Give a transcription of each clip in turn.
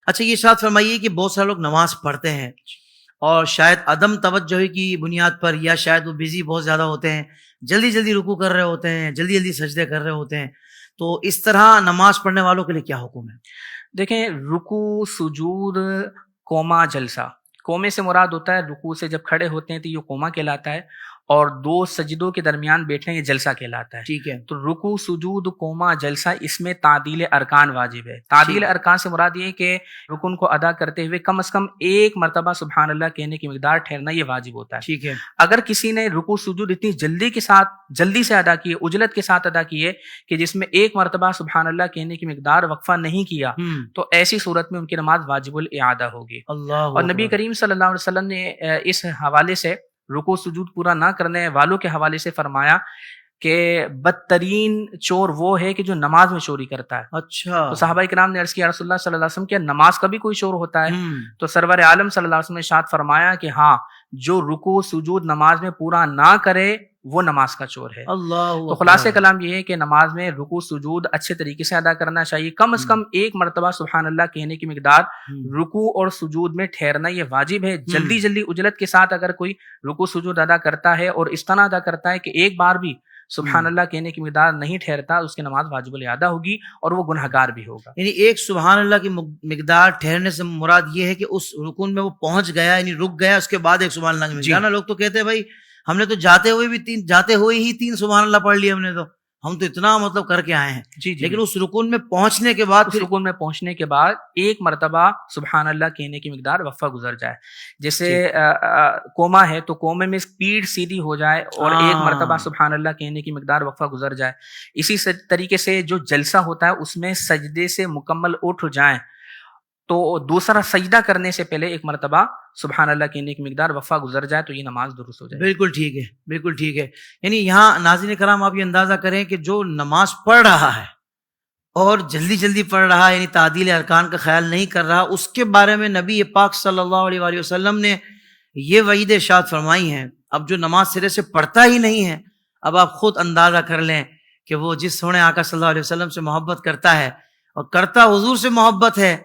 اچھا یہ ارشاد فرمائیے کہ بہت سارے لوگ نماز پڑھتے ہیں اور شاید عدم توجہ کی بنیاد پر، یا شاید وہ بزی بہت زیادہ ہوتے ہیں، جلدی جلدی رکوع کر رہے ہوتے ہیں، جلدی جلدی سجدے کر رہے ہوتے ہیں، تو اس طرح نماز پڑھنے والوں کے لیے کیا حکم ہے؟ دیکھیں، رکوع، سجود، قوما، جلسہ. قومے سے مراد ہوتا ہے رکوع سے جب کھڑے ہوتے ہیں تو یہ قوما کہلاتا ہے، اور دو سجدوں کے درمیان بیٹھنا یہ جلسہ کہلاتا ہے. ٹھیک ہے، تو رکوع، سجود، قوما، جلسہ، اس میں تعدیل ارکان واجب ہے. تعدیل ارکان سے مراد یہ ہے کہ رکن کو ادا کرتے ہوئے کم از کم ایک مرتبہ سبحان اللہ کہنے کی مقدار ٹھہرنا یہ واجب ہوتا ہے. ٹھیک ہے، اگر کسی نے رکوع سجود اتنی جلدی سے ادا کیے، عجلت کے ساتھ ادا کیے کہ جس میں ایک مرتبہ سبحان اللہ کہنے کی مقدار وقفہ نہیں کیا، تو ایسی صورت میں ان کی نماز واجب الاعادہ ہوگی. اللہ اور نبی اکبر. کریم صلی اللہ علیہ وسلم نے اس حوالے سے رکوع سجود پورا نہ کرنے والوں کے حوالے سے فرمایا کہ بدترین چور وہ ہے کہ جو نماز میں چوری کرتا ہے. اچھا، تو صحابہ کرام نے عرض کیا رسول اللہ صلی اللہ علیہ وسلم کیا نماز کا بھی کوئی چور ہوتا ہے؟ تو سرور عالم صلی اللہ علیہ وسلم نے ارشاد فرمایا کہ ہاں، جو رکوع سجود نماز میں پورا نہ کرے وہ نماز کا چور ہے. اللہ تو خلاصہ کلام یہ ہے کہ نماز میں رکوع سجود اچھے طریقے سے ادا کرنا چاہیے. کم از کم ایک مرتبہ سبحان اللہ کہنے کی مقدار رکوع اور سجود میں ٹھہرنا یہ واجب ہے. جلدی جلدی اجلت کے ساتھ اگر کوئی رکوع سجود ادا کرتا ہے اور اس طرح ادا کرتا ہے کہ ایک بار بھی سبحان اللہ کہنے کی مقدار نہیں ٹھہرتا، اس کی نماز واجب الاعادہ ہوگی اور وہ گنہگار بھی ہوگا. یعنی ایک سبحان اللہ کی مقدار ٹھہرنے سے مراد یہ ہے کہ اس رکن میں وہ پہنچ گیا، یعنی رک گیا، اس کے بعد ایک سبحان اللہ کی مقدار. لوگ تو کہتے ہیں بھائی ہم نے تو جاتے ہوئے ہی 3 سبحان اللہ پڑھ لیے، ہم تو اتنا مطلب کر کے آئے ہیں. لیکن اس رکن میں پہنچنے کے بعد ایک مرتبہ سبحان اللہ کہنے کی مقدار وقفہ گزر جائے. جیسے کوما ہے تو کومے میں پیٹھ سیدھی ہو جائے اور ایک مرتبہ سبحان اللہ کہنے کی مقدار وقفہ گزر جائے. اسی طریقے سے جو جلسہ ہوتا ہے اس میں سجدے سے مکمل اٹھ جائیں تو دوسرا سجدہ کرنے سے پہلے ایک مرتبہ سبحان اللہ کہنے کی مقدار وقفہ گزر جائے تو یہ نماز درست ہو جائے. بالکل ٹھیک ہے، بالکل ٹھیک ہے. یعنی یہاں ناظرین کرام آپ یہ اندازہ کریں کہ جو نماز پڑھ رہا ہے اور جلدی جلدی پڑھ رہا ہے، یعنی تعدیل ارکان کا خیال نہیں کر رہا، اس کے بارے میں نبی پاک صلی اللہ علیہ وآلہ وسلم نے یہ وعید ارشاد فرمائی ہیں. اب جو نماز سرے سے پڑھتا ہی نہیں ہے، اب آپ خود اندازہ کر لیں کہ وہ جس سونے آقا صلی اللہ علیہ وسلم سے محبت کرتا ہے اور کرتا حضور سے محبت ہے،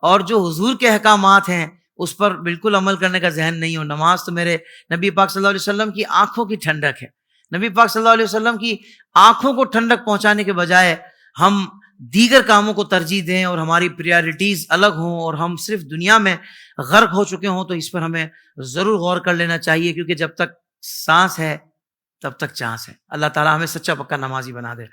اور جو حضور کے احکامات ہیں اس پر بالکل عمل کرنے کا ذہن نہیں ہو. نماز تو میرے نبی پاک صلی اللہ علیہ وسلم کی آنکھوں کی ٹھنڈک ہے. نبی پاک صلی اللہ علیہ وسلم کی آنکھوں کو ٹھنڈک پہنچانے کے بجائے ہم دیگر کاموں کو ترجیح دیں اور ہماری پریارٹیز الگ ہوں اور ہم صرف دنیا میں غرق ہو چکے ہوں، تو اس پر ہمیں ضرور غور کر لینا چاہیے، کیونکہ جب تک سانس ہے تب تک چانس ہے. اللہ تعالی ہمیں سچا پکا نمازی بنا دے.